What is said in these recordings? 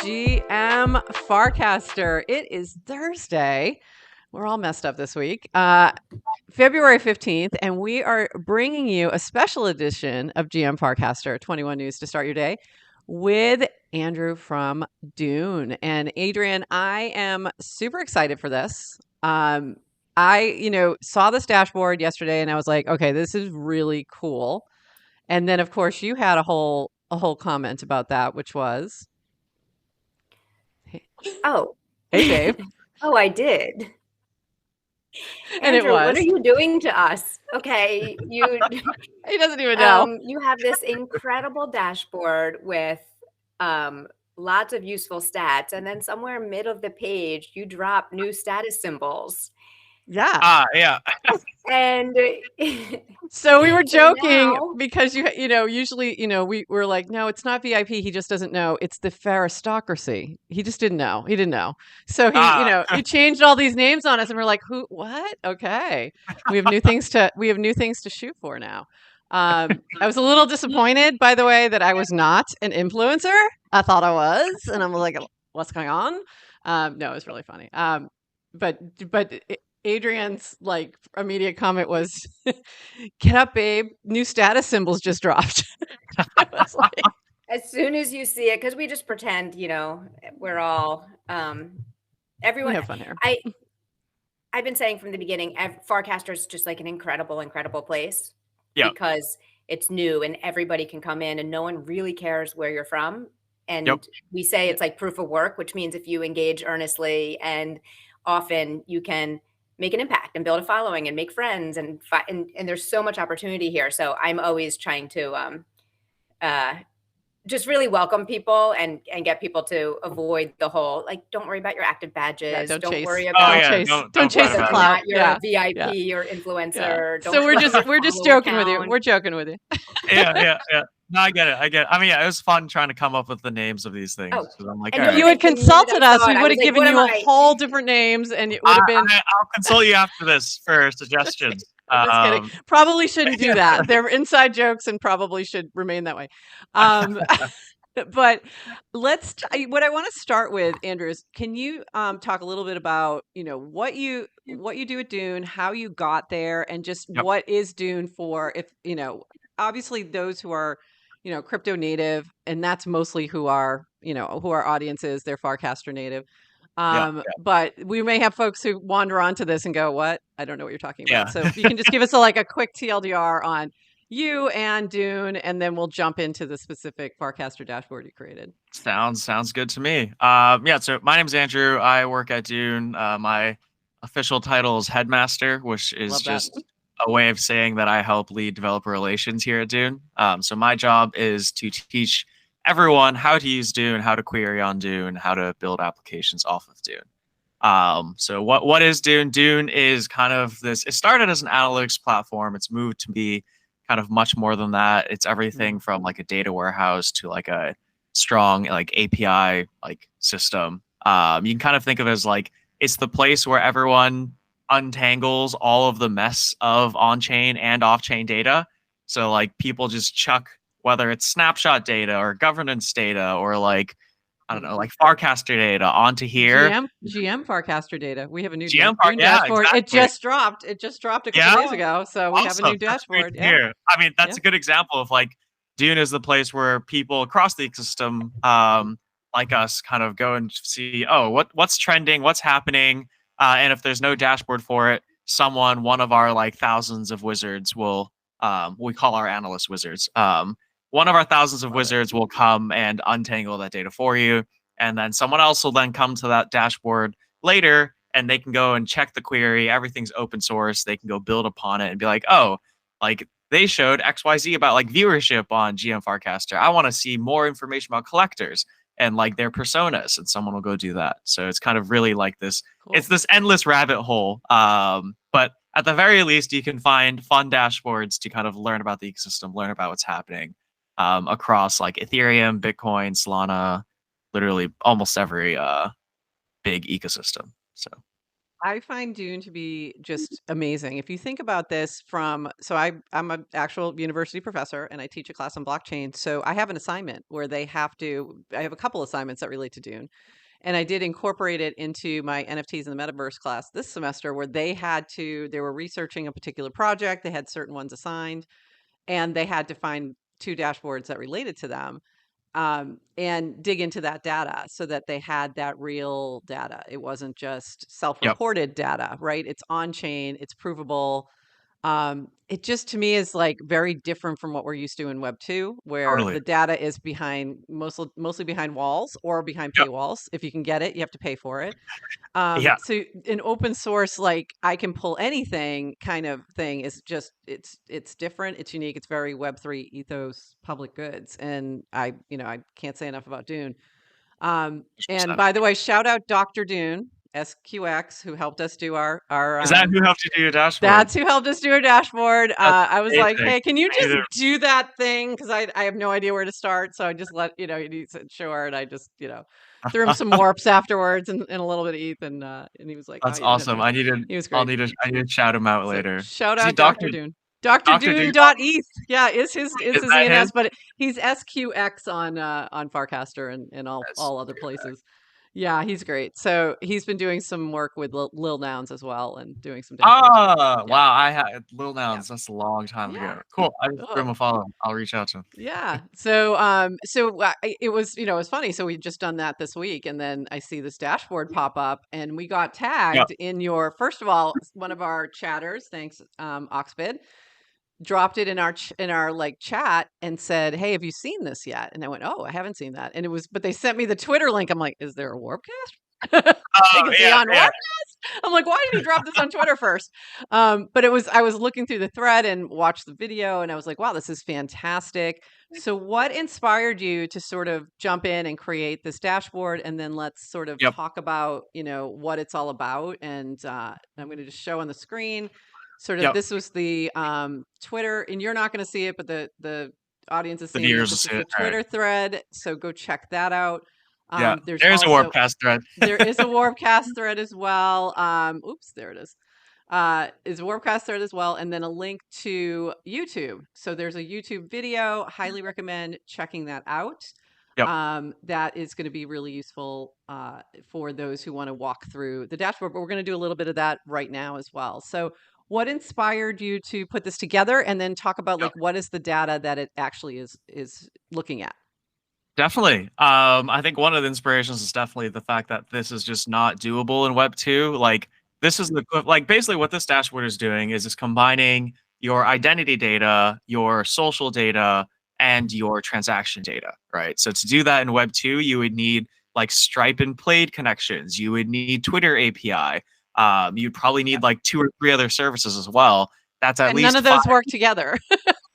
GM Farcaster. It is Thursday. We're all messed up this week. February 15th, and we are bringing you a special edition of GM Farcaster 21 News to start your day with Andrew from Dune. And Adrienne, I am super excited for this. I saw this dashboard yesterday and I was like, okay, this is really cool. And then of course you had a whole comment about that, which was Oh. Hey, babe. Oh, I did. And Andrew, it was. what are you doing to us? Okay, He doesn't even know. You have this incredible dashboard with lots of useful stats, and then somewhere mid of the page, you drop new status symbols. Yeah. Yeah. And so we were joking now, because usually we're like, no, it's not VIP. He just doesn't know. It's the Faristocracy. He just didn't know. He didn't know. So he changed all these names on us, and we're like, who? What? Okay, we have new things to shoot for now. I was a little disappointed, by the way, that I was not an influencer. I thought I was, and I'm like, what's going on? No, it was really funny. But Adrienne's like immediate comment was, "Get up, babe! New status symbols just dropped." like, as soon as you see it, because we just pretend, we're all everyone. We have fun here. I've been saying from the beginning, Farcaster is just like an incredible place. Yeah. Because it's new and everybody can come in and no one really cares where you're from. And we say it's like proof of work, which means if you engage earnestly and often, you can make an impact and build a following and make friends and there's so much opportunity here. So I'm always trying to just really welcome people and get people to avoid the whole, like, don't worry about your active badges. Yeah, don't worry about don't chase the clout. You're VIP or influencer. Yeah. So we're just joking with you. We're joking with you. Yeah. No, I get it. I mean, it was fun trying to come up with the names of these things. I'm like, and you had consulted us. We would have given you a whole different names, and it would have been. I'll consult you after this for suggestions. I'm just kidding. Probably shouldn't do that. They're inside jokes, and probably should remain that way. But what I want to start with, Andrew, is can you talk a little bit about what you do at Dune, how you got there, and just what is Dune for? If obviously those who are crypto native, and that's mostly who our audience is. They're Farcaster native. But we may have folks who wander onto this and go, what? I don't know what you're talking about. So if you can just give us a quick TLDR on you and Dune, and then we'll jump into the specific Farcaster dashboard you created. Sounds good to me. So my name's Andrew. I work at Dune. My official title is Headmaster, which is just a way of saying that I help lead developer relations here at Dune. So my job is to teach everyone how to use Dune, how to query on Dune, how to build applications off of Dune. So what is Dune? Dune is kind of this. It started as an analytics platform. It's moved to be kind of much more than that. It's everything from like a data warehouse to like a strong API system. You can kind of think of it as it's the place where everyone untangles all of the mess of on-chain and off-chain data. So people just chuck, whether it's snapshot data or governance data or Farcaster data onto here. GM Farcaster data. We have a new GM dashboard. Exactly. It just dropped a couple days ago. So we have a new dashboard. Yeah. I mean, that's a good example of Dune is the place where people across the ecosystem, like us, kind of go and see, what's trending, what's happening. And if there's no dashboard for it, one of our thousands of wizards will, we call our analyst wizards. One of our thousands of wizards will come and untangle that data for you. And then someone else will then come to that dashboard later and they can go and check the query. Everything's open source. They can go build upon it and be like, they showed XYZ about viewership on GM Farcaster. I want to see more information about collectors and their personas, and someone will go do that. So it's kind of really this. Cool. It's this endless rabbit hole. But at the very least, you can find fun dashboards to kind of learn about the ecosystem, learn about what's happening across Ethereum, Bitcoin, Solana, literally almost every big ecosystem. So I find Dune to be just amazing. If you think about this so I'm an actual university professor and I teach a class on blockchain. So I have an assignment where I have a couple assignments that relate to Dune. And I did incorporate it into my NFTs in the metaverse class this semester where they were researching a particular project. They had certain ones assigned and they had to find 2 dashboards that related to them. And dig into that data so that they had that real data. It wasn't just self-reported data, right? It's on chain, it's provable. It just to me is like very different from what we're used to in Web 2, where Totally. the data is mostly behind walls or behind paywalls. If you can get it, you have to pay for it. So an open source, like I can pull anything kind of thing is just, it's different. It's unique. It's very Web3 ethos, public goods. And I can't say enough about Dune. And by the way, shout out Dr. Dune, SQX, who helped us do our Is that who helped you do your dashboard? That's who helped us do our dashboard. I was like, hey, can you just do that thing? Because I have no idea where to start. So I just he said, sure. And I just, threw him some warps afterwards and a little bit of ETH. And he was like, that's awesome. He was great. I need to shout him out later. Shout out Dr. Dune. Dr. Dune.eth. Yeah, is his ENS, but he's SQX on Farcaster and all other places. Yeah, he's great. So he's been doing some work with Lil Nouns as well and doing some. Wow! I had Lil Nouns. That's a long time ago. Cool. I just threw him a follow. I'll reach out to him. Yeah. So it was it was funny. So we just done that this week, and then I see this dashboard pop up, and we got tagged in your. First of all, one of our chatters, thanks Oxbid, dropped it in our like chat and said, hey, have you seen this yet? And I went, oh, I haven't seen that. And but they sent me the Twitter link. I'm like, is there a Warpcast? Warpcast? I'm like, why did he drop this on Twitter first? But I was looking through the thread and watched the video and I was like, wow, this is fantastic. So what inspired you to sort of jump in and create this dashboard? And then let's sort of talk about, what it's all about. And I'm going to just show on the screen. Sort of, this was the Twitter, and you're not going to see it, but the audience is seeing it. This is the Twitter thread, so go check that out. There's a Warpcast thread. There is a Warpcast thread as well. Oops, there it is. Is a Warpcast thread as well, and then a link to YouTube. So there's a YouTube video. Highly recommend checking that out. That is going to be really useful for those who want to walk through the dashboard. But we're going to do a little bit of that right now as well. So what inspired you to put this together, and then talk about like what is the data that it actually is looking at? Definitely. I think one of the inspirations is definitely the fact that this is just not doable in Web 2. Like this is basically what this dashboard is doing is it's combining your identity data, your social data, and your transaction data, right? So to do that in Web 2, you would need like Stripe and Plaid connections. You would need Twitter API. You'd probably need like 2 or 3 other services as well. That's at least none of those work together.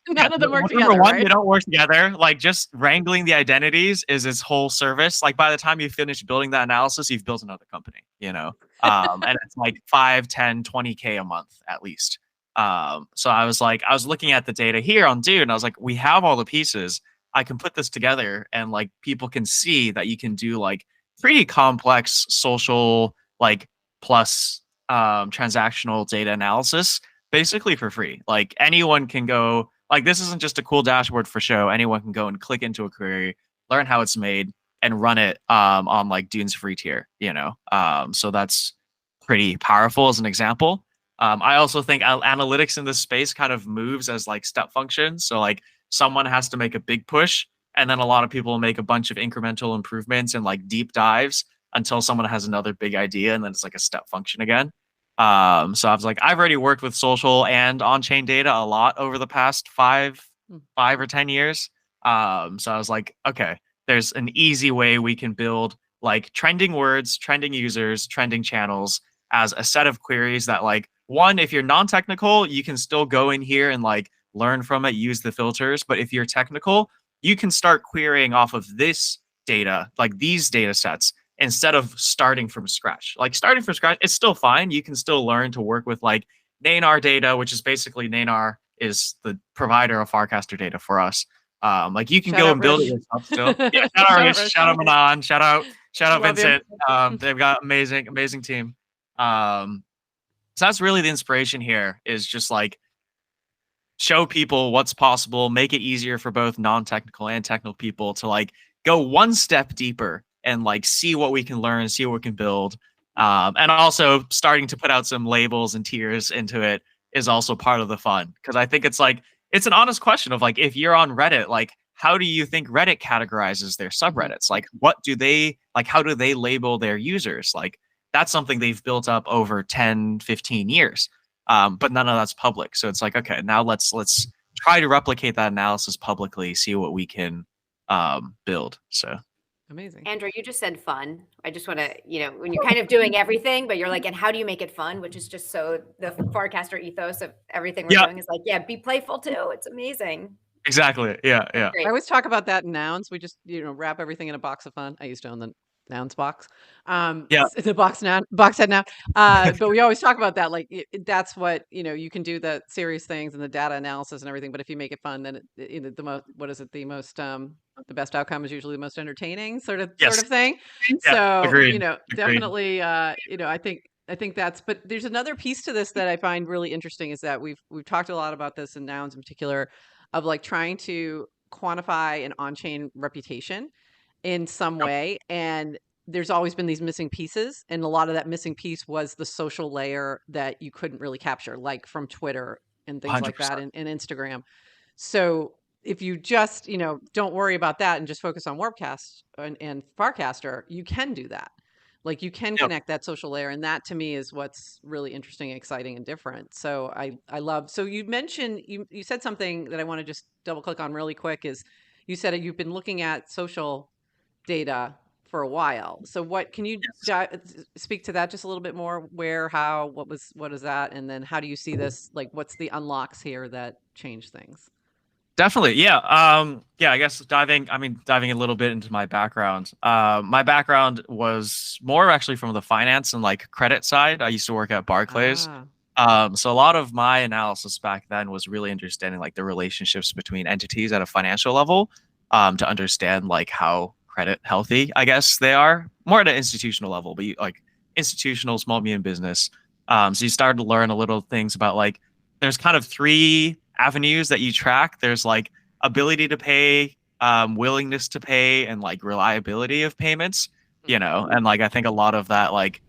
None of them work together. Number one, right? They don't work together. Like just wrangling the identities is its whole service. Like by the time you finish building that analysis, you've built another company, and it's like 5, 10, 20K a month at least. So I was looking at the data here on Dune, and I was like, we have all the pieces. I can put this together and like people can see that you can do like pretty complex social like plus transactional data analysis basically for free. Like anyone can go, like this isn't just a cool dashboard for show. Anyone can go and click into a query, learn how it's made, and run it on like Dune's free tier, so that's pretty powerful as an example. I also think analytics in this space kind of moves as like step functions. So like someone has to make a big push, and then a lot of people make a bunch of incremental improvements and like deep dives until someone has another big idea, and then it's like a step function again. So I was like, I've already worked with social and on-chain data a lot over the past 5 or 10 years. So I was like, okay, there's an easy way we can build like trending words, trending users, trending channels as a set of queries that like, one, if you're non-technical, you can still go in here and like learn from it, use the filters. But if you're technical, you can start querying off of this data, like these data sets, instead of starting from scratch. Like starting from scratch, it's still fine. You can still learn to work with like Nanar data, which is basically Nanar is the provider of Farcaster data for us. Like you can go and build it yourself still. Yeah, shout out Rich, shout out Manon, shout out Vincent. They've got amazing team. So that's really the inspiration here, is just like show people what's possible, make it easier for both non-technical and technical people to like go one step deeper and like see what we can learn, see what we can build. And also starting to put out some labels and tiers into it is also part of the fun. Cause I think it's like, it's an honest question of like, if you're on Reddit, like, how do you think Reddit categorizes their subreddits? Like, what do they, like, how do they label their users? Like, that's something they've built up over 10, 15 years. But none of that's public. So it's like, okay, now let's try to replicate that analysis publicly, see what we can build. So amazing. Andrew, you just said fun. I just want to, when you're kind of doing everything, but you're like, and how do you make it fun? Which is just so the Farcaster ethos of everything we're doing is like, yeah, be playful too. It's amazing. Exactly. Yeah. I always talk about that in nouns. We just, wrap everything in a box of fun. I used to own the nouns box. The box head noun. But we always talk about that. Like that's what, you can do the serious things and the data analysis and everything. But if you make it fun, then the best outcome is usually the most entertaining sort of thing. Yeah, so, agreed. Definitely, I think that's, but there's another piece to this that I find really interesting is that we've talked a lot about this in nouns in particular, of like trying to quantify an on-chain reputation in some way. And there's always been these missing pieces. And a lot of that missing piece was the social layer that you couldn't really capture, like from Twitter and things 100%. like that and Instagram. So if you just, don't worry about that and just focus on Warpcast and Farcaster, you can do that. Like you can connect that social layer. And that to me is what's really interesting, exciting, and different. So I love, so you mentioned, you said something that I want to just double click on really quick is you said you've been looking at social data for a while. So what, can you speak to that just a little bit more? Where, how, what is that? And then how do you see this? Like what's the unlocks here that change things? Definitely. Yeah. I guess diving a little bit into my background. My background was more actually from the finance and like credit side. I used to work at Barclays. So a lot of my analysis back then was really understanding like the relationships between entities at a financial level, to understand like how credit healthy, I guess they are, more at an institutional level, but like institutional, small, medium business. So you started to learn a little things about like, there's kind of three avenues that you track. There's like ability to pay, willingness to pay, and like reliability of payments, and like I think a lot of that like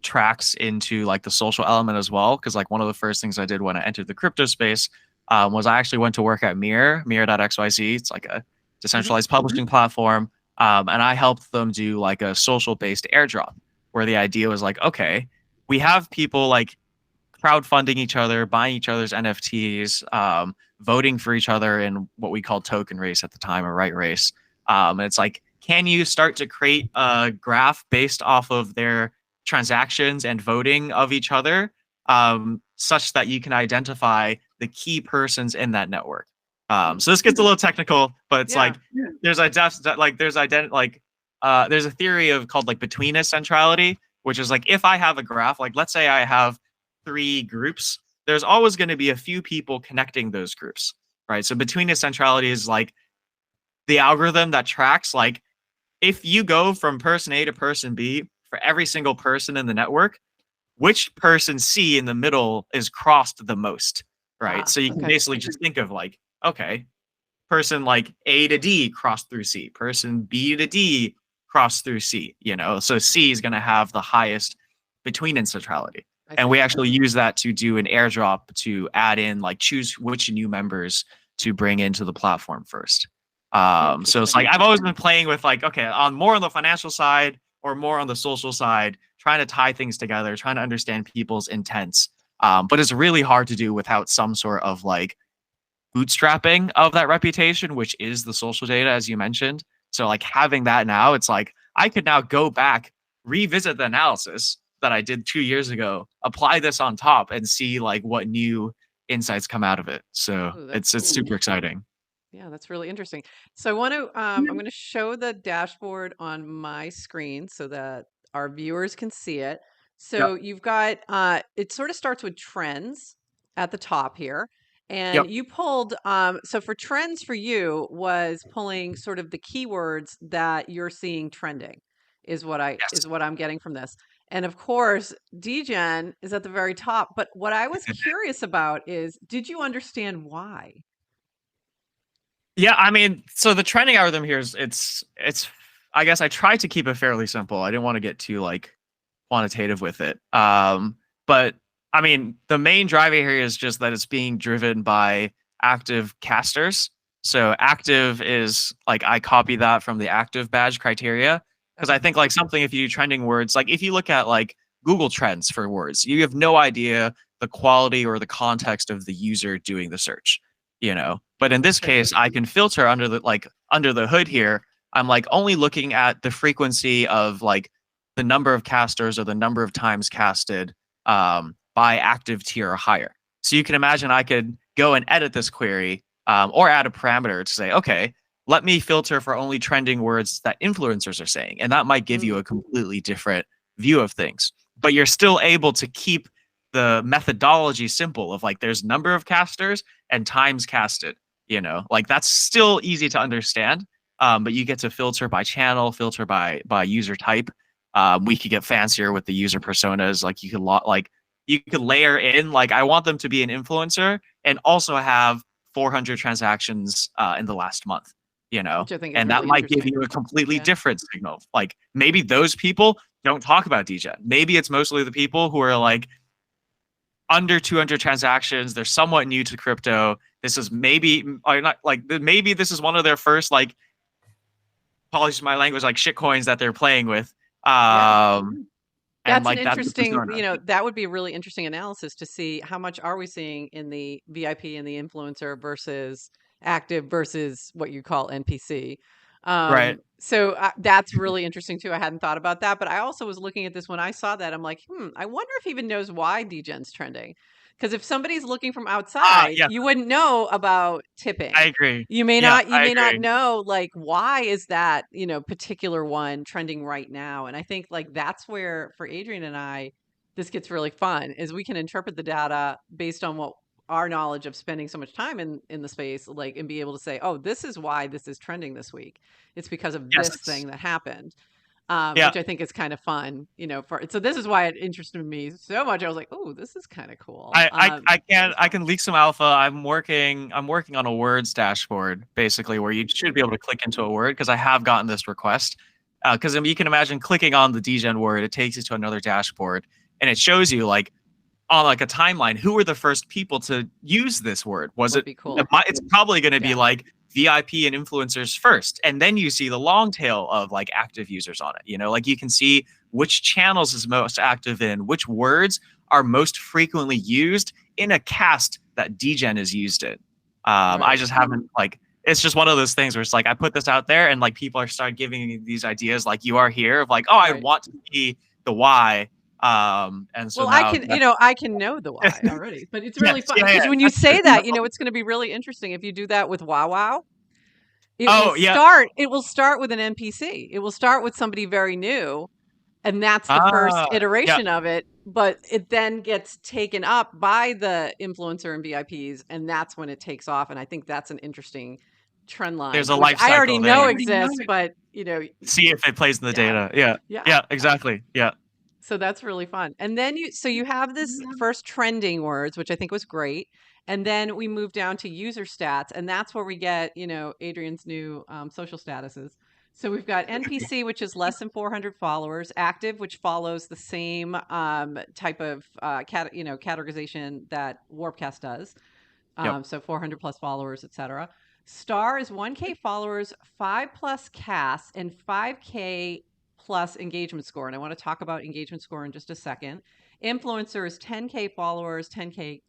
tracks into like the social element as well. Cause like one of the first things I did when I entered the crypto space was I actually went to work at Mirror.xyz. It's like a decentralized publishing platform. And I helped them do like a social based airdrop where the idea was like, okay, we have people like crowdfunding each other, buying each other's NFTs, voting for each other in what we called token race at the time, or right race. And it's like, can you start to create a graph based off of their transactions and voting of each other, such that you can identify the key persons in that network? So this gets a little technical, but it's there's a theory of called like betweenness centrality, which is like if I have a graph, like let's say I have 3 groups, there's always going to be a few people connecting those groups, right? So betweenness centrality is like the algorithm that tracks like if you go from person A to person B for every single person in the network, which person C in the middle is crossed the most, right? So you can basically just think of like, okay, person like A to D crossed through C, person B to D crossed through C, so C is going to have the highest betweenness centrality. And we actually use that to do an airdrop to add in, like choose which new members to bring into the platform first. So it's like, I've always been playing with like, okay, more on the financial side or more on the social side, trying to tie things together, trying to understand people's intents. But it's really hard to do without some sort of like bootstrapping of that reputation, which is the social data, as you mentioned. So like having that now, it's like, I could now go back, revisit the analysis that I did 2 years ago, apply this on top and see like what new insights come out of it. So it's super exciting. Yeah, that's really interesting. So I want to, I'm going to show the dashboard on my screen so that our viewers can see it. So you've got, it sort of starts with trends at the top here. And you pulled, so for trends for you was pulling sort of the keywords that you're seeing trending is what I'm getting from this. And of course, DGen is at the very top. But what I was curious about is, did you understand why? Yeah, I mean, so the trending algorithm here is it's I guess I tried to keep it fairly simple. I didn't want to get too like quantitative with it. But I mean, the main driver here is just that it's being driven by active casters. So active is like I copy that from the active badge criteria because I think like something if you do trending words, like if you look at like Google Trends for words, you have no idea the quality or the context of the user doing the search, you know. But in this case, I can filter under the hood here. I'm like only looking at the frequency of like the number of casters or the number of times casted by active tier or higher. So you can imagine I could go and edit this query or add a parameter to say, okay, let me filter for only trending words that influencers are saying. And that might give you a completely different view of things. But you're still able to keep the methodology simple of like there's number of casters and times casted, you know, like that's still easy to understand. But you get to filter by channel, filter by user type. We could get fancier with the user personas. Like you could layer in like I want them to be an influencer and also have 400 transactions in the last month, you know, and that might give you a completely different signal. Like maybe those people don't talk about DGen. Maybe it's mostly the people who are like under 200 transactions. They're somewhat new to crypto. This is maybe this is one of their first like, apologies my language, like shit coins that they're playing with. That's like an interesting, you know, that would be a really interesting analysis to see how much are we seeing in the VIP and the influencer versus active versus what you call NPC. Right. So that's really interesting too. I hadn't thought about that, but I also was looking at this when I saw that. I'm like, I wonder if he even knows why DGen's trending. Because if somebody's looking from outside, you wouldn't know about tipping. I agree. You may not know like why is that, you know, particular one trending right now. And I think like that's where for Adrienne and I, this gets really fun is we can interpret the data based on what our knowledge of spending so much time in the space, like, and be able to say, oh, this is why this is trending this week. It's because of this thing that happened. Which I think is kind of fun, you know. So this is why it interested me so much. I was like, "Oh, this is kind of cool." I can leak some alpha. I'm working on a words dashboard, basically, where you should be able to click into a word because I have gotten this request. Because you can imagine clicking on the DGen word, it takes you to another dashboard, and it shows you like on like a timeline who were the first people to use this word. It's probably going to be like VIP and influencers first, and then you see the long tail of like active users on it. You know, like you can see which channels is most active in, which words are most frequently used in a cast that DGen is used in. I just haven't like, it's just one of those things where it's like I put this out there and like people are starting giving me these ideas like you are here of like, oh, I want to be the why. And so I can know the why already, but it's really fun because when you say that, you know, it's going to be really interesting if you do that with Wow. It will start with an NPC. It will start with somebody very new, and that's the first iteration of it. But it then gets taken up by the influencer and VIPs, and that's when it takes off. And I think that's an interesting trend line. There's a life cycle I already know exists, but you know, see if it plays in the data. Yeah, exactly. Yeah. So that's really fun. And then you have this first trending words, which I think was great. And then we move down to user stats. And that's where we get, you know, Adrienne's new social statuses. So we've got NPC, which is less than 400 followers, active, which follows the same type of categorization that Warpcast does. So 400 plus followers, etc. Star is 1K followers, 5 plus casts, and 5K plus engagement score. And I want to talk about engagement score in just a second. Influencer is 10K followers, 10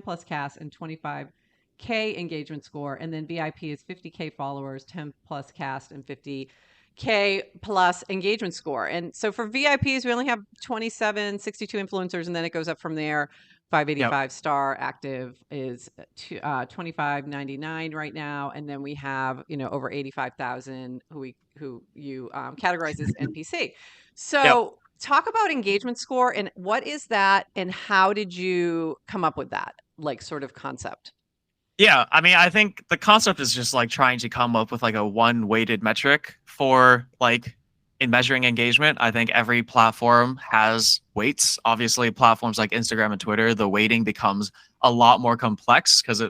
plus casts, and 25K engagement score. And then VIP is 50K followers, 10 plus cast, and 50K plus engagement score. And so for VIPs, we only have 27, 62 influencers, and then it goes up from there. 585 star active is 25.99 right now, and then we have over 85,000 who you categorize as NPC. So talk about engagement score and what is that, and how did you come up with that like sort of concept? Yeah, I mean, I think the concept is just like trying to come up with like a one weighted metric for like in measuring engagement, I think every platform has weights. Obviously, platforms like Instagram and Twitter, the weighting becomes a lot more complex because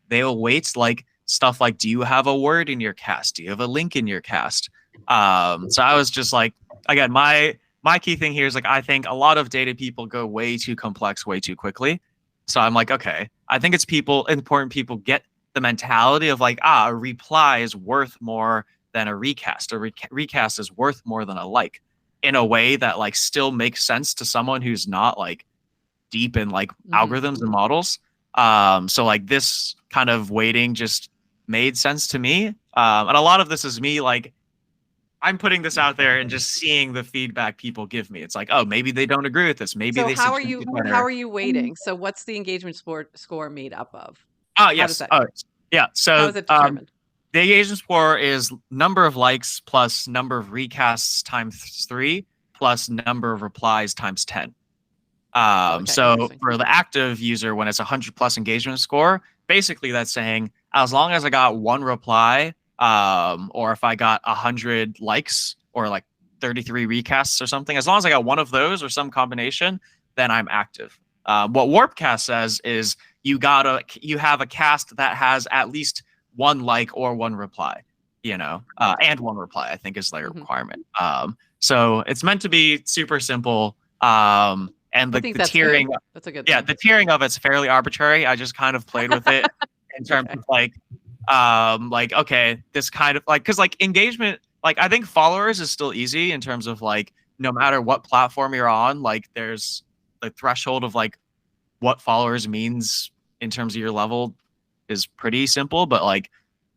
they'll weight like stuff like, do you have a word in your cast? Do you have a link in your cast? So I was just like, again, my key thing here is like, I think a lot of data people go way too complex way too quickly. So I'm like, okay, I think it's important people get the mentality of like, a reply is worth more than a recast. A recast is worth more than a like, in a way that like still makes sense to someone who's not like deep in like algorithms and models. So like this kind of weighting just made sense to me. And a lot of this is me like, I'm putting this out there and just seeing the feedback people give me. It's like, oh, maybe they don't agree with this. Maybe so they how are you weighting? So what's the engagement score made up of? Yes. Yeah. So how is it determined? The engagement score is number of likes plus number of recasts times 3 plus number of replies times 10. So for the active user, when it's 100 plus engagement score, basically that's saying as long as I got one reply, or if I got 100 likes or like 33 recasts or something, as long as I got one of those or some combination, then I'm active. What Warpcast says is you have a cast that has at least one like or one reply, and one reply, I think is their requirement. So it's meant to be super simple. And the tiering, that's a good thing. The tiering of it's fairly arbitrary. I just kind of played with it in terms of like, okay, this kind of like, because like engagement, like I think followers is still easy in terms of like, no matter what platform you're on, like there's the threshold of like what followers means in terms of your level is pretty simple, but like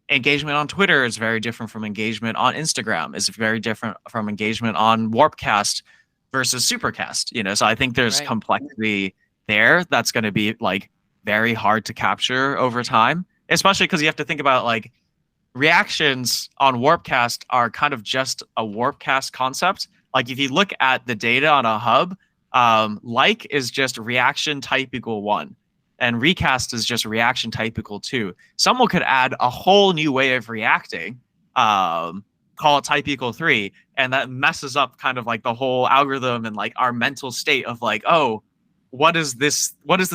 engagement on Twitter is very different from engagement on Instagram, is very different from engagement on Warpcast versus Supercast, so I think there's complexity there that's going to be like very hard to capture over time, especially because you have to think about like reactions on Warpcast are kind of just a Warpcast concept. Like if you look at the data on a hub, like is just reaction type equal 1 and recast is just reaction type equal 2. Someone could add a whole new way of reacting, call it type equal 3, and that messes up kind of like the whole algorithm and like our mental state of like, oh, what does this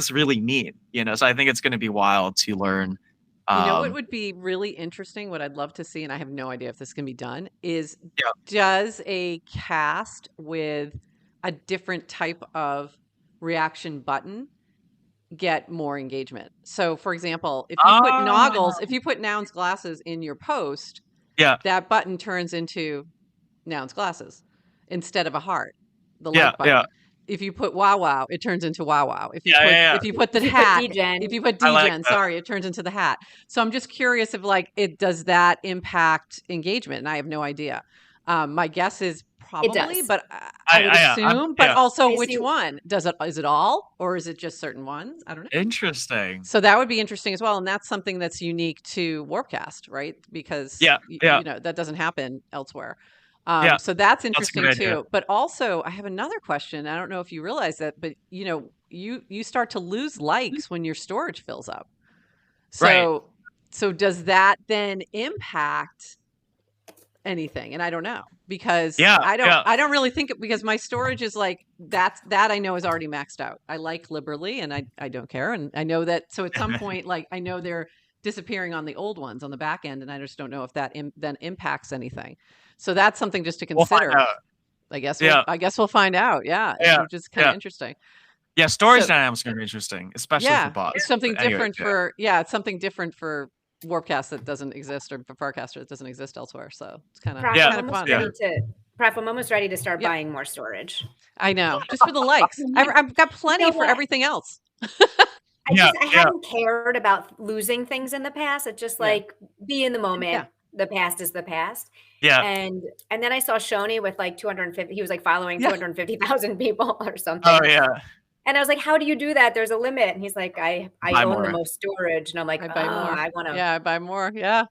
really mean? So I think it's going to be wild to learn. What would be really interesting, what I'd love to see, and I have no idea if this can be done, is does a cast with a different type of reaction button get more engagement? So for example, if you put Noun's glasses in your post, that button turns into Noun's glasses instead of a heart, the like button. If you put wow wow, it turns into wow wow. If you put the hat, if you put DGen, sorry, it turns into the hat. So I'm just curious if like does that impact engagement? And I have no idea. My guess is probably, but I would assume. But also, which one does it? Is it all, or is it just certain ones? I don't know. Interesting. So that would be interesting as well, and that's something that's unique to Warpcast, right? Because that doesn't happen elsewhere. So that's interesting too. But also, I have another question. I don't know if you realize that, but you start to lose likes when your storage fills up. So does that then impact anything? And I don't know, because I don't really think it, because my storage is like that I know is already maxed out. I like liberally and I don't care, and I know that. So at some point, like I know they're disappearing on the old ones on the back end, and I just don't know if that then impacts anything. So that's something just to consider. I guess we'll find out. Which is kind of interesting. Yeah, storage dynamics are going to be interesting, especially for bots. It's something different it's something different for Warpcast that doesn't exist, or for Farcaster that doesn't exist elsewhere. So it's kind of fun. I'm almost ready to start buying more storage. I know, just for the likes. I've got plenty for everything else. I haven't cared about losing things in the past. It's just like be in the moment. Yeah. The past is the past. Yeah. And then I saw Shoni with like 250. He was like following 250,000 people or something. Oh yeah. And I was like, how do you do that? There's a limit. And he's like, I own the most storage. And I'm like, I buy more. I want to. Yeah, I buy more. Yeah.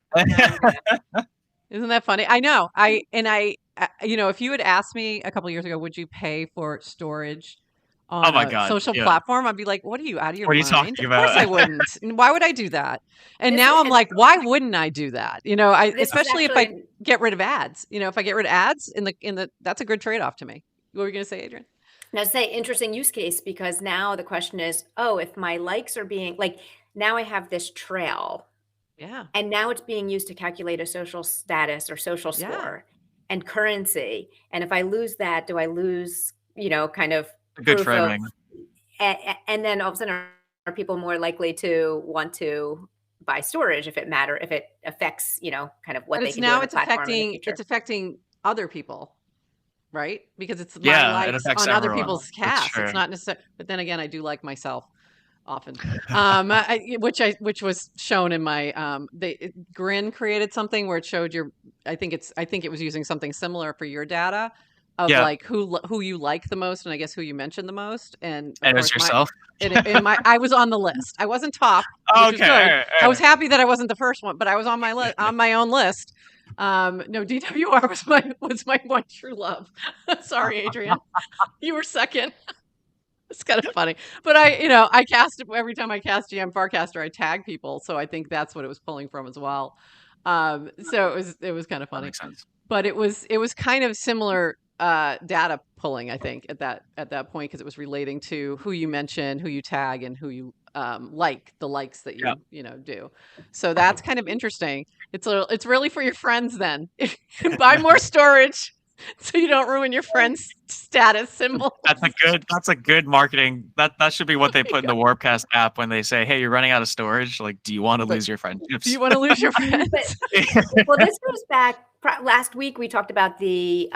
Isn't that funny? I know. If you had asked me a couple of years ago, would you pay for storage on my a God. social platform, I'd be like, what are you, out of your What are you mind? talking Of course about? I wouldn't. Why would I do that? And now I'm like, why wouldn't I do that? Especially if I get rid of ads. If I get rid of ads that's a good trade-off to me. What were you going to say, Adrienne? Now, say interesting use case, because now the question is, if my likes are being now I have this trail. Yeah. And now it's being used to calculate a social status or social score and currency. And if I lose that, do I lose, kind of good framing? And then all of a sudden, are people more likely to want to buy storage if it affects, kind of what they can do on the platform in the future? It's affecting other people, right? Because it's my likes on other people's casts. It's not necessarily, but then again, I do like myself often, which was shown in my, Grin created something where it showed I think it was using something similar for your data of like who you like the most, and I guess who you mentioned the most, and it was yourself. I was on the list. I wasn't top, which was good. Right. I was happy that I wasn't the first one, but I was on my list, on my own list. No, DWR was my one true love. Sorry, Adrienne, you were second. It's kind of funny, but I cast every time I cast GM Farcaster, I tag people, so I think that's what it was pulling from as well. So it was kind of funny. That makes sense. But it was kind of similar data pulling, I think, at that point, because it was relating to who you mention, who you tag, and who you the likes that you do. So that's kind of interesting. It's really for your friends then. Buy more storage so you don't ruin your friend's status symbol. That's a good marketing. That should be what they put in the Warpcast app when they say, hey, you're running out of storage. Like, do you want to lose your friendships? Do you want to lose your friends? Well, this goes back. Last week we talked about the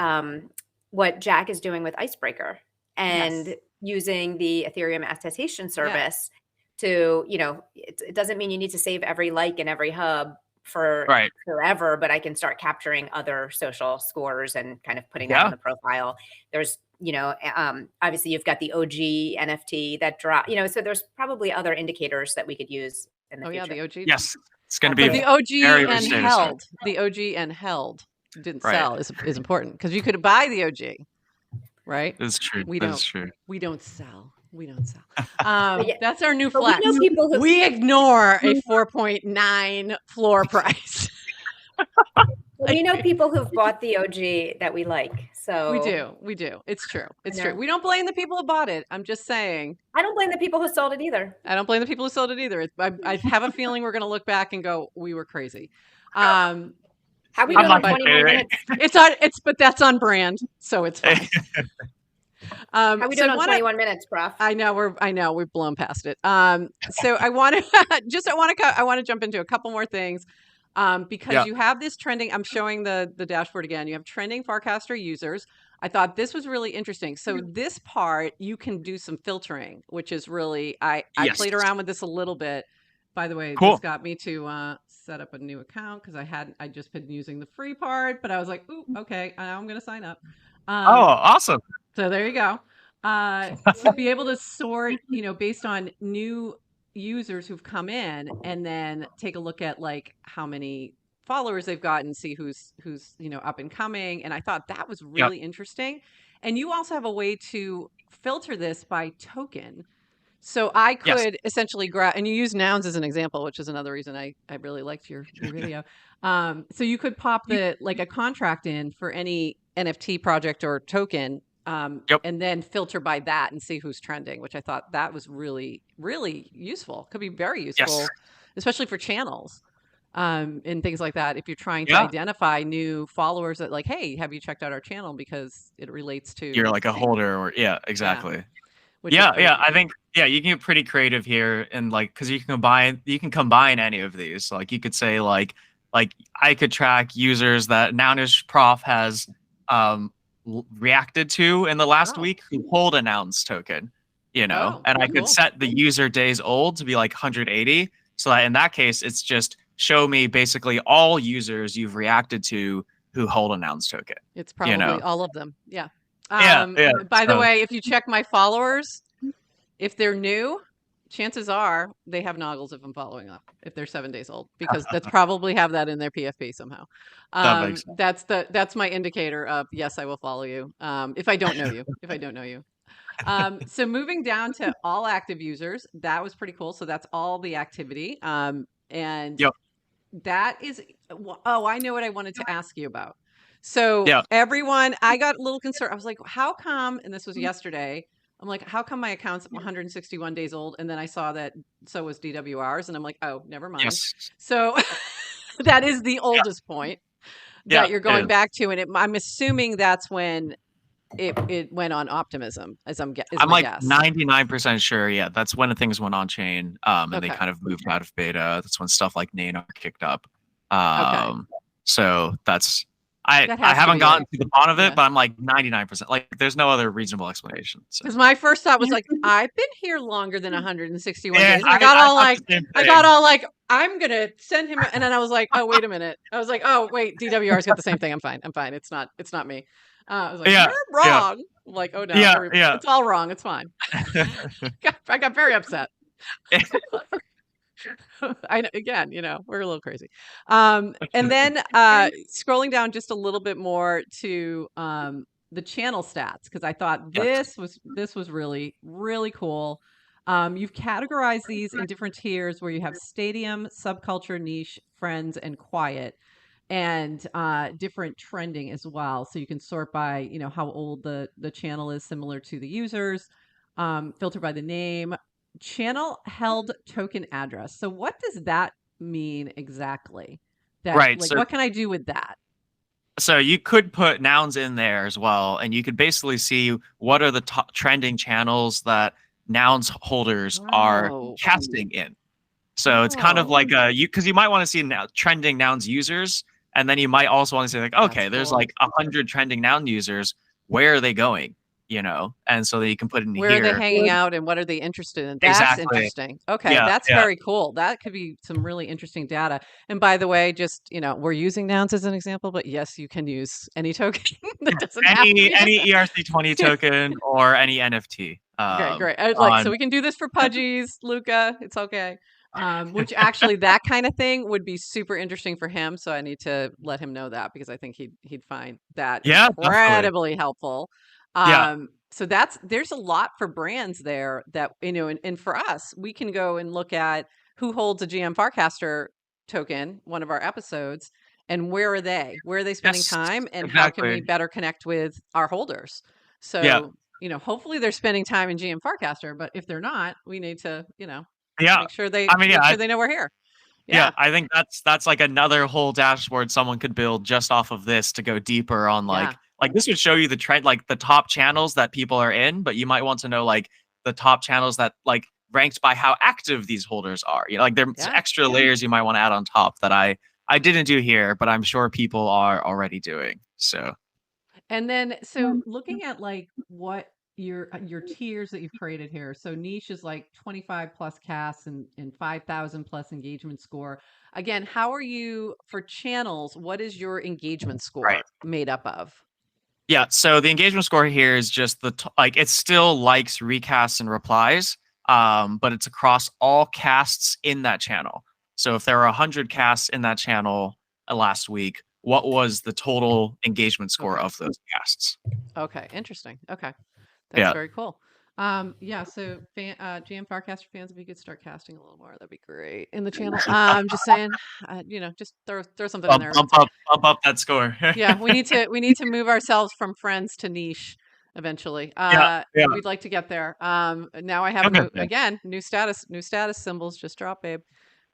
what Jack is doing with Icebreaker and using the Ethereum attestation service to, it doesn't mean you need to save every like in every hub for forever, but I can start capturing other social scores and kind of putting that on the profile. There's, obviously you've got the OG NFT that drop, so there's probably other indicators that we could use in the future. The OG. Yes. It's going to be the OG and held. The OG and held didn't sell is important, because you could buy the OG, right? That's true. We don't sell. That's our new flex. We ignore a 4.9 floor price. We know people who've bought the OG that we like. So we do. It's true. It's true. We don't blame the people who bought it. I'm just saying. I don't blame the people who sold it either. I don't blame the people who sold it either. I have a feeling we're going to look back and go, we were crazy. How we doing on 21 minutes? But that's on brand, so it's fine. How we doing on 21 minutes, Prof? I know we've blown past it. So I want to jump into a couple more things, because you have this trending. I'm showing the dashboard again. You have trending Farcaster users. I thought this was really interesting. So this part, you can do some filtering, which is really, I played around with this a little bit. By the way, this got me to set up a new account, because I just been using the free part, but I was like, ooh, okay, now I'm going to sign up. Awesome. So there you go. To be able to sort, based on new users who've come in, and then take a look at like how many followers they've gotten, see who's up and coming. And I thought that was really interesting. And you also have a way to filter this by token. So I could essentially grab, and you use nouns as an example, which is another reason I really liked your video. So you could pop a contract in for any NFT project or token, and then filter by that and see who's trending, which I thought that was really, really useful. Could be very useful, especially for channels and things like that. If you're trying to identify new followers that like, hey, have you checked out our channel, because it relates to you're like a holder, or exactly. I think you can get pretty creative here, and like, because you can combine any of these. So, like, you could say like I could track users that Nounish Prof has reacted to in the last week who hold a nouns token, and I could set the user days old to be like 180, so that in that case it's just show me basically all users you've reacted to who hold a nouns token. It's probably all of them. By the way, if you check my followers, if they're new, chances are they have noggles if I'm following up, if they're 7 days old, because that's probably have that in their PFP somehow. That's my indicator of, yes, I will follow you. If I don't know you, So moving down to all active users, that was pretty cool. So that's all the activity. And Yep. that is, oh, I know what I wanted to ask you about. So Yeah. everyone, I got a little concerned. I was like, how come, and this was yesterday, I'm like, how come my account's 161 days old? And then I saw that so was DWR's, and I'm like, oh, never mind. Yes. So that is the oldest point that you're going back to. And I'm assuming that's when it went on Optimism, I'm like guess. 99% sure. Yeah, that's when things went on chain, and Okay. they kind of moved out of beta. That's when stuff like Nano kicked up. Okay. So that's I That has to haven't be gotten it. to the bottom of it, Yeah. but I'm like 99%. Like, there's no other reasonable explanation. Because my first thought was like, I've been here longer than 161 Yeah, days. And I got all like, I'm gonna send him, and then I was like, oh, wait a minute. I was like, oh, wait, DWR's got the same thing. I'm fine. It's not me. I was like, Yeah, you're wrong. I'm like, oh no, it's all wrong. It's fine. I got very upset. I know, again, we're a little crazy. And then scrolling down just a little bit more to the channel stats, because I thought this was really, really cool. You've categorized these in different tiers where you have stadium, subculture, niche, friends, and quiet, and different trending as well. So you can sort by, how old the channel is, similar to the users, filter by the name, channel held token address. So what does that mean exactly? Right. Like, what can I do with that? So you could put nouns in there as well, and you could basically see what are the top trending channels that nouns holders are casting in. So it's kind of like because you might want to see trending nouns users, and then you might also want to say like, okay, there's like 100 trending noun users. Where are they going? And so that you can put it in here. Where are they hanging out, and what are they interested in? That's interesting. Okay, that's very cool. That could be some really interesting data. And by the way, just we're using nouns as an example, but yes, you can use any token that doesn't have any ERC20 token or any NFT. Okay, great. So we can do this for Pudgies, Luca. It's okay. Which actually, that kind of thing would be super interesting for him. So I need to let him know that, because I think he'd find that incredibly helpful. So there's a lot for brands there that, and for us, we can go and look at who holds a GM Farcaster token, one of our episodes, and where are they spending time, and how can we better connect with our holders? So, hopefully they're spending time in GM Farcaster, but if they're not, we need to, make sure they they know we're here. Yeah, I think that's like another whole dashboard someone could build just off of this to go deeper on like this would show you the trend, like the top channels that people are in, but you might want to know like the top channels that like ranked by how active these holders are. Like there's extra layers you might want to add on top that I didn't do here, but I'm sure people are already doing. So. And then, so looking at like what your tiers that you've created here. So niche is like 25 plus casts and 5,000 plus engagement score. Again, how are you for channels? What is your engagement score made up of? Yeah, so the engagement score here is just it still likes, recasts, and replies, but it's across all casts in that channel. So if there are 100 casts in that channel last week, what was the total engagement score of those casts? Okay, interesting. Okay, that's very cool. So GM Farcaster fans, if you could start casting a little more, that'd be great in the channel. I'm just saying, just throw something in there. Bump up that score. Yeah, we need to move ourselves from friends to niche eventually. We'd like to get there. Now I have new status symbols just drop, babe.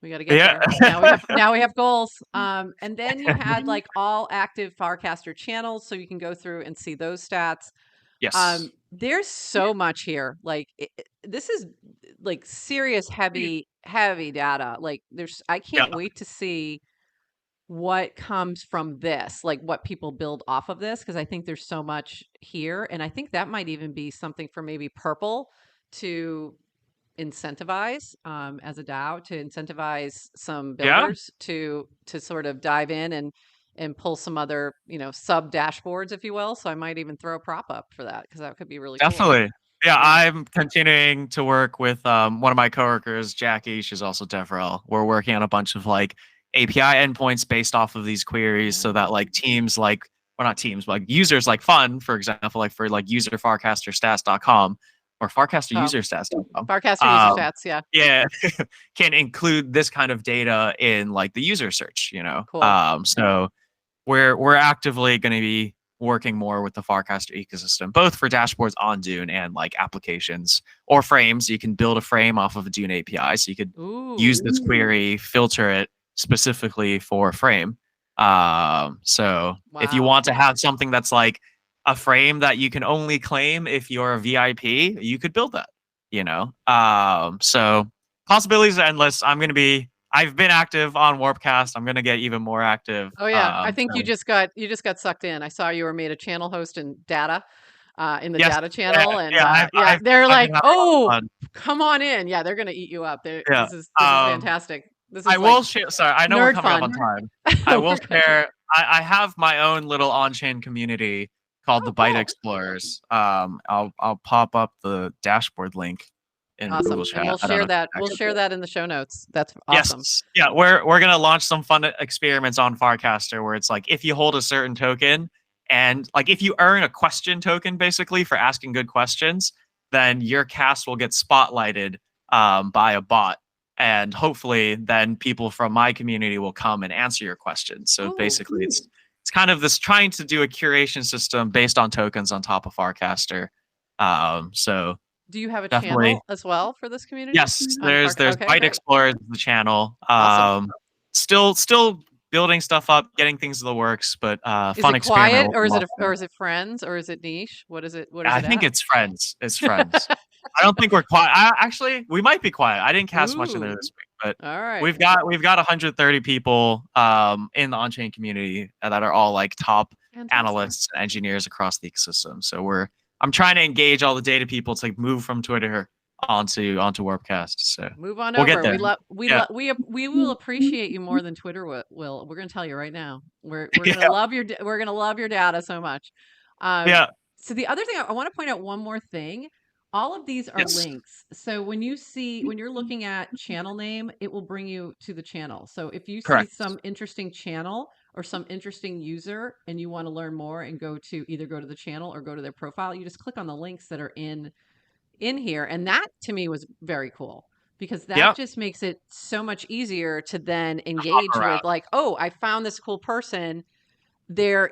We got to get there. Now we have goals. And then you had like all active Farcaster channels, so you can go through and see those stats. Yes. There's so much here. Like this is like serious heavy data. Like I can't wait to see what comes from this, like what people build off of this, because I think there's so much here, and I think that might even be something for maybe Purple to incentivize as a DAO, to incentivize some builders to sort of dive in and pull some other sub dashboards, if you will. So I might even throw a prop up for that, because that could be really definitely cool. Yeah, I'm continuing to work with one of my coworkers, Jackie. She's also DevRel. We're working on a bunch of like API endpoints based off of these queries, so that like teams like, or not teams, but like users like Fun, for example, like for like userfarcasterstats.com, or farcasteruserstats.com. Farcaster user stats, yeah. Yeah, can include this kind of data in like the user search, Cool. So we're actively going to be working more with the Farcaster ecosystem, both for dashboards on Dune and like applications or frames. You can build a frame off of a Dune API, so you could use this query, filter it specifically for a frame. So if you want to have something that's like a frame that you can only claim if you're a VIP, you could build that. So possibilities are endless. I've been active on Warpcast. I'm gonna get even more active. Oh yeah, I think you just got sucked in. I saw you were made a channel host in Data, in the Data channel, and they're like, "Oh, come on in." Yeah, they're gonna eat you up. This is fantastic. This is I will share. Sorry, I know we're coming up on time. I will share. I have my own little on-chain community called the Byte Explorers. I'll pop up the dashboard link. Awesome. And we'll share that. We'll share that in the show notes. That's awesome. Yes. Yeah, we're gonna launch some fun experiments on Farcaster where it's like if you hold a certain token and like if you earn a question token basically for asking good questions, then your cast will get spotlighted by a bot. And hopefully then people from my community will come and answer your questions. So basically it's kind of this trying to do a curation system based on tokens on top of Farcaster. So do you have a channel as well for this community? Yes, there's Byte Explorers, the channel. Awesome. Still building stuff up, getting things in the works, but fun experiment. Is it quiet, or is it friends, or is it niche? What is it? I think it's friends. It's friends. I don't think we're quiet. Actually, we might be quiet. I didn't cast much in there this week, but all right. We've got 130 people in the on-chain community that are all like top analysts and engineers across the ecosystem. So I'm trying to engage all the data people to like move from Twitter onto Warpcast. So move on we'll over. Get there. We will appreciate you more than Twitter will. We're going to tell you right now. We're going to love your data so much. So the other thing I want to point out one more thing. All of these are links. So when you're looking at channel name, it will bring you to the channel. So if you see some interesting channel or some interesting user and you want to learn more and either go to the channel or go to their profile, you just click on the links that are in here. And that to me was very cool because that just makes it so much easier to then engage with like, oh, I found this cool person. They're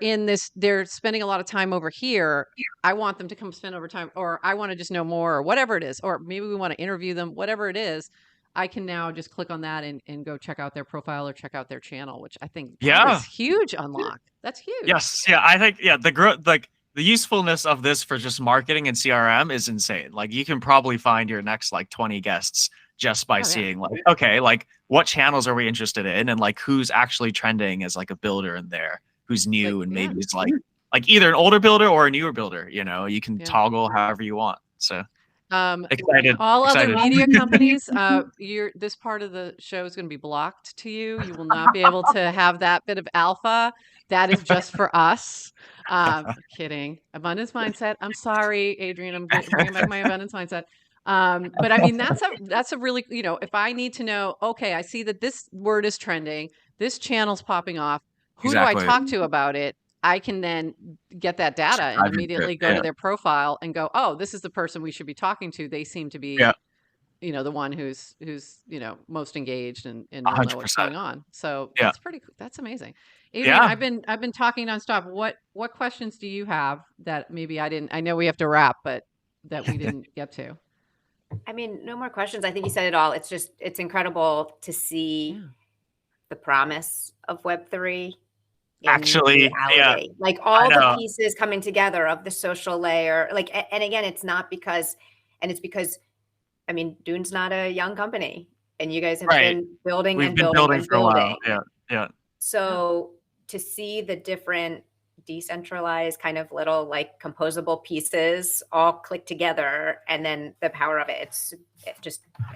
spending a lot of time over here. I want them to come spend over time, or I want to just know more, or whatever it is, or maybe we want to interview them, whatever it is. I can now just click on that and go check out their profile or check out their channel, which I think is huge unlock. That's huge. Yes. Yeah. I think, the growth, like the usefulness of this for just marketing and CRM is insane. Like you can probably find your next like 20 guests just by seeing like, okay, like what channels are we interested in? And like, who's actually trending as like a builder in there? Who's new and maybe it's like either an older builder or a newer builder, you can toggle however you want. So excited. All other media companies, this part of the show is going to be blocked to you. You will not be able to have that bit of alpha. That is just for us. Kidding. Abundance mindset. I'm sorry, Adrienne. I'm bringing back my abundance mindset. But I mean, that's a really, if I need to know, okay, I see that this word is trending, this channel's popping off. Who do I talk to about it? I can then get that data and immediately go to their profile and go, oh, this is the person we should be talking to. They seem to be, the one who's most engaged and know what's going on. So that's pretty cool. That's amazing. Adrienne, I've been talking nonstop. What questions do you have that maybe I know we have to wrap, but that we didn't get to? I mean, no more questions. I think you said it all. It's incredible to see the promise of Web3. Actually, like all the pieces coming together of the social layer, like, and again, it's because I mean, Dune's not a young company and you guys have been building for building. A while. Yeah. So to see the different decentralized kind of little like composable pieces all click together and then the power of it, it's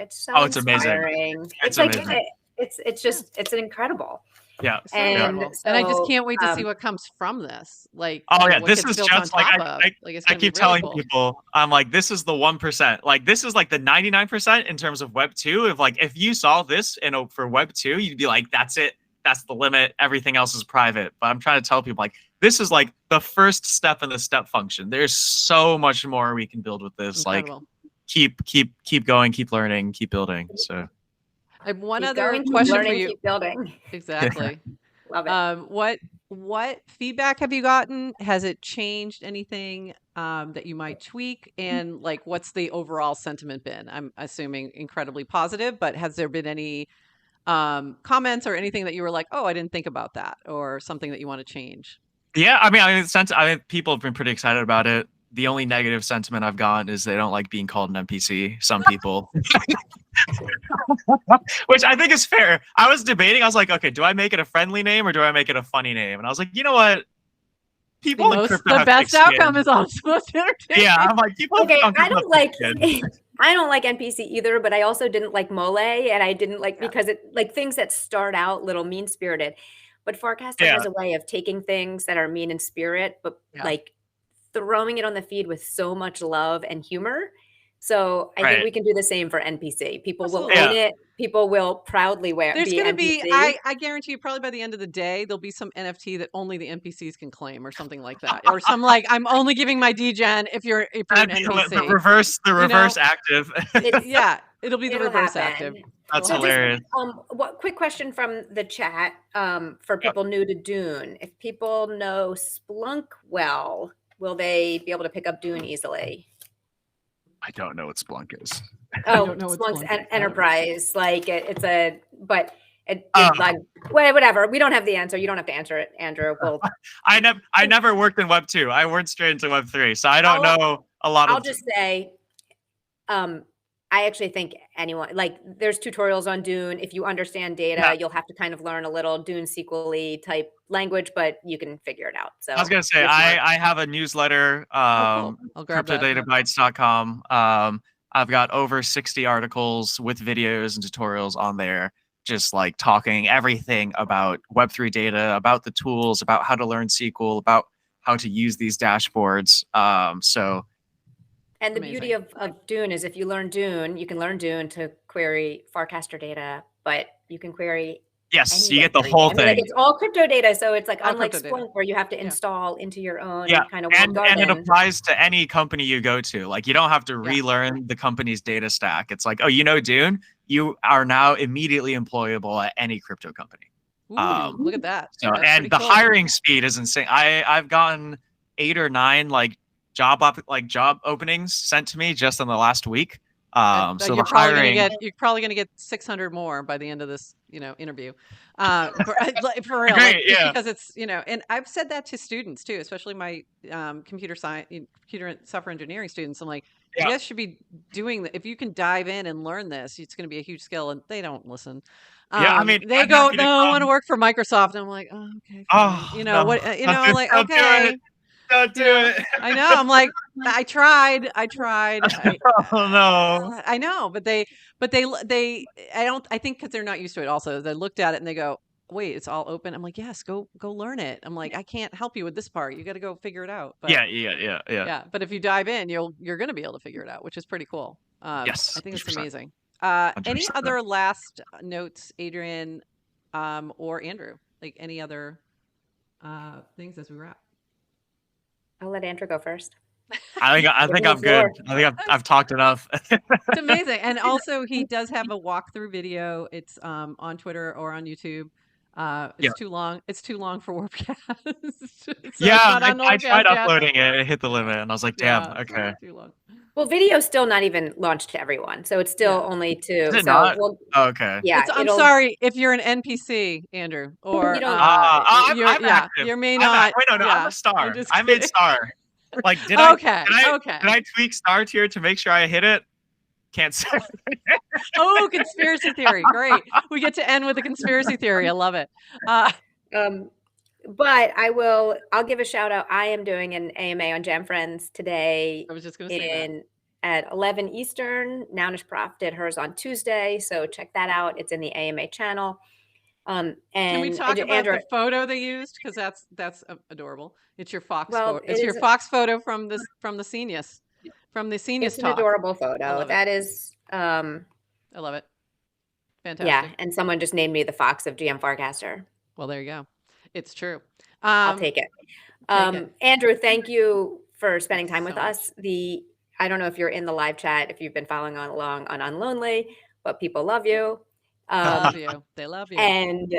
so it's inspiring. Amazing. It's like amazing. It's incredible. Yeah. And I just can't wait to see what comes from this. Like, this is just like I keep telling people, I'm like, this is the 1%. Like, this is like the 99% in terms of Web 2. If you saw this for Web 2, you'd be like, that's it. That's the limit. Everything else is private. But I'm trying to tell people like, this is like the first step in the step function. There's so much more we can build with this. Incredible. Like, keep going, keep learning, keep building. So I have one Keep other going, keep question learning, for you. keep building. Exactly. Love it. What feedback have you gotten? Has it changed anything that you might tweak? And like, what's the overall sentiment been? I'm assuming incredibly positive, but has there been any comments or anything that you were like, oh, I didn't think about that, or something that you want to change? yeah, I mean, people have been pretty excited about it. The only negative sentiment I've gotten is they don't like being called an NPC. Some people, which I think is fair. I was debating. I was like, okay, do I make it a friendly name or do I make it a funny name? And I was like, you know what? People in crypto The have best thick skin. outcome is also most entertaining. Yeah, I'm like, people. Okay, I don't like NPC either, but I also didn't like Mole, and I didn't like because it like things that start out little mean spirited. But Farcaster has a way of taking things that are mean in spirit, but like throwing it on the feed with so much love and humor. So I think we can do the same for NPC. People will own it. People will proudly There's be going to NPC. be, I guarantee you, probably by the end of the day, there'll be some NFT that only the NPCs can claim, or something like that, or some like, I'm only giving my DGen if you're an NPC. The reverse active. It'll be the reverse active. That's hilarious. Quick question from the chat for people new to Dune. If people know Splunk well, will they be able to pick up Dune easily? I don't know what Splunk is. Oh, Splunk's enterprise. Like like whatever. We don't have the answer. You don't have to answer it, Andrew. I never worked in Web 2. I worked straight into Web 3, so I don't know a lot. I'll just say, I actually think anyone, like, there's tutorials on Dune. If you understand data, you'll have to kind of learn a little Dune SQL-y type language, but you can figure it out. So I was gonna say I have a newsletter, cryptodatabytes.com. I've got over 60 articles with videos and tutorials on there, just like talking everything about Web3 data, about the tools, about how to learn SQL, about how to use these dashboards. And the beauty of Dune is if you learn Dune, you can learn Dune to query Farcaster data, but you can query. Yes, you get the whole thing. Like, it's all crypto data, so it's like unlike Splunk where you have to install into your own kind of and it applies to any company you go to. Like, you don't have to relearn the company's data stack. It's like, oh, you know Dune, you are now immediately employable at any crypto company. Ooh, look at that. So, and the hiring speed is insane. I've gotten 8 or 9 job openings sent to me just in the last week. So you're probably gonna get 600 more by the end of this, interview. For real, because it's, and I've said that to students too, especially my computer and software engineering students. I'm like, you guys should be doing that. If you can dive in and learn this, it's going to be a huge skill. And they don't listen. They go, no, I want to work for Microsoft. And I'm like, oh, okay. Like, okay. Don't do it. I know. I'm like, I tried. Oh no. I know, but I think because they're not used to it also, they looked at it and they go, wait, it's all open. I'm like, yes, go learn it. I'm like, I can't help you with this part. You got to go figure it out. But, yeah. But if you dive in, you're going to be able to figure it out, which is pretty cool. Yes. I think it's 100%. amazing. Any other last notes, Adrienne, or Andrew? Like any other things as we wrap? I'll let Andrew go first. I think I'm good. I think I've talked enough. It's amazing. And also he does have a walkthrough video. It's on Twitter or on YouTube. It's too long. It's too long for Warpcast. I tried uploading it. It hit the limit, and I was like, "Damn, okay." Too long. Well, video's still not even launched to everyone, so it's still only to. Is it not? Okay. Yeah, I'm sorry if you're an NPC, Andrew, or you don't. I'm active. You may not. Wait, no, I'm a star. I made star. Like, did I tweak star tier to make sure I hit it? Can't say. Oh, conspiracy theory. Great. We get to end with a conspiracy theory. I love it. But I'll give a shout out. I am doing an AMA on JamFrens today. I was just going to say at 11 Eastern. Nounish Prof did hers on Tuesday, so check that out. It's in the AMA channel. And can we talk about the photo they used? Because that's adorable. It's your Fox photo. It's your Fox photo from the Scenius. From the Scenius It's an adorable photo. That is. I love it. Fantastic. Yeah, and someone just named me the Fox of GM Farcaster. Well, there you go. It's true. I'll take it. Andrew, thank you for spending time with us. I don't know if you're in the live chat, if you've been following along on Unlonely, but people love you. Love you. They love you. And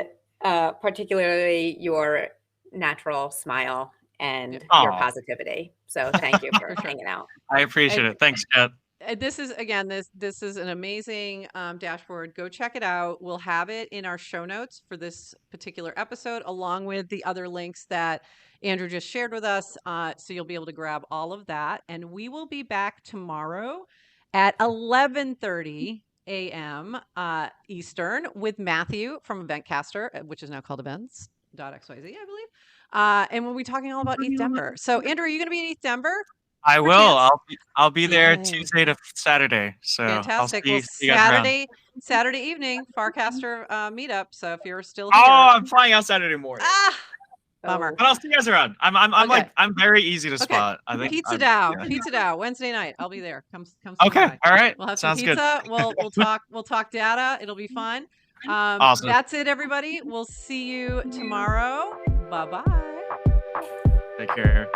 particularly your natural smile and your positivity. So thank you for hanging out. I appreciate it. Thanks, Kat. This is again, this is an amazing dashboard. Go check it out. We'll have it in our show notes for this particular episode, along with the other links that Andrew just shared with us. So you'll be able to grab all of that. And we will be back tomorrow at 11:30 a.m. Eastern with Matthew from Eventcaster, which is now called events.xyz, I believe. And we'll be talking all about ETH Denver. So Andrew, are you going to be in ETH Denver? I will. I'll be there Tuesday to Saturday. So fantastic. I'll see well, Saturday evening, Farcaster meetup. So if you're still here, I'm flying out Saturday morning. Bummer. But I'll see you guys around. I'm very easy to spot. I think Pizza Dow Wednesday night. I'll be there. Come. Okay. By. All right. We'll have Sounds some pizza. good. We'll talk data. It'll be fun. Awesome. That's it, everybody. We'll see you tomorrow. Bye-bye. Take care.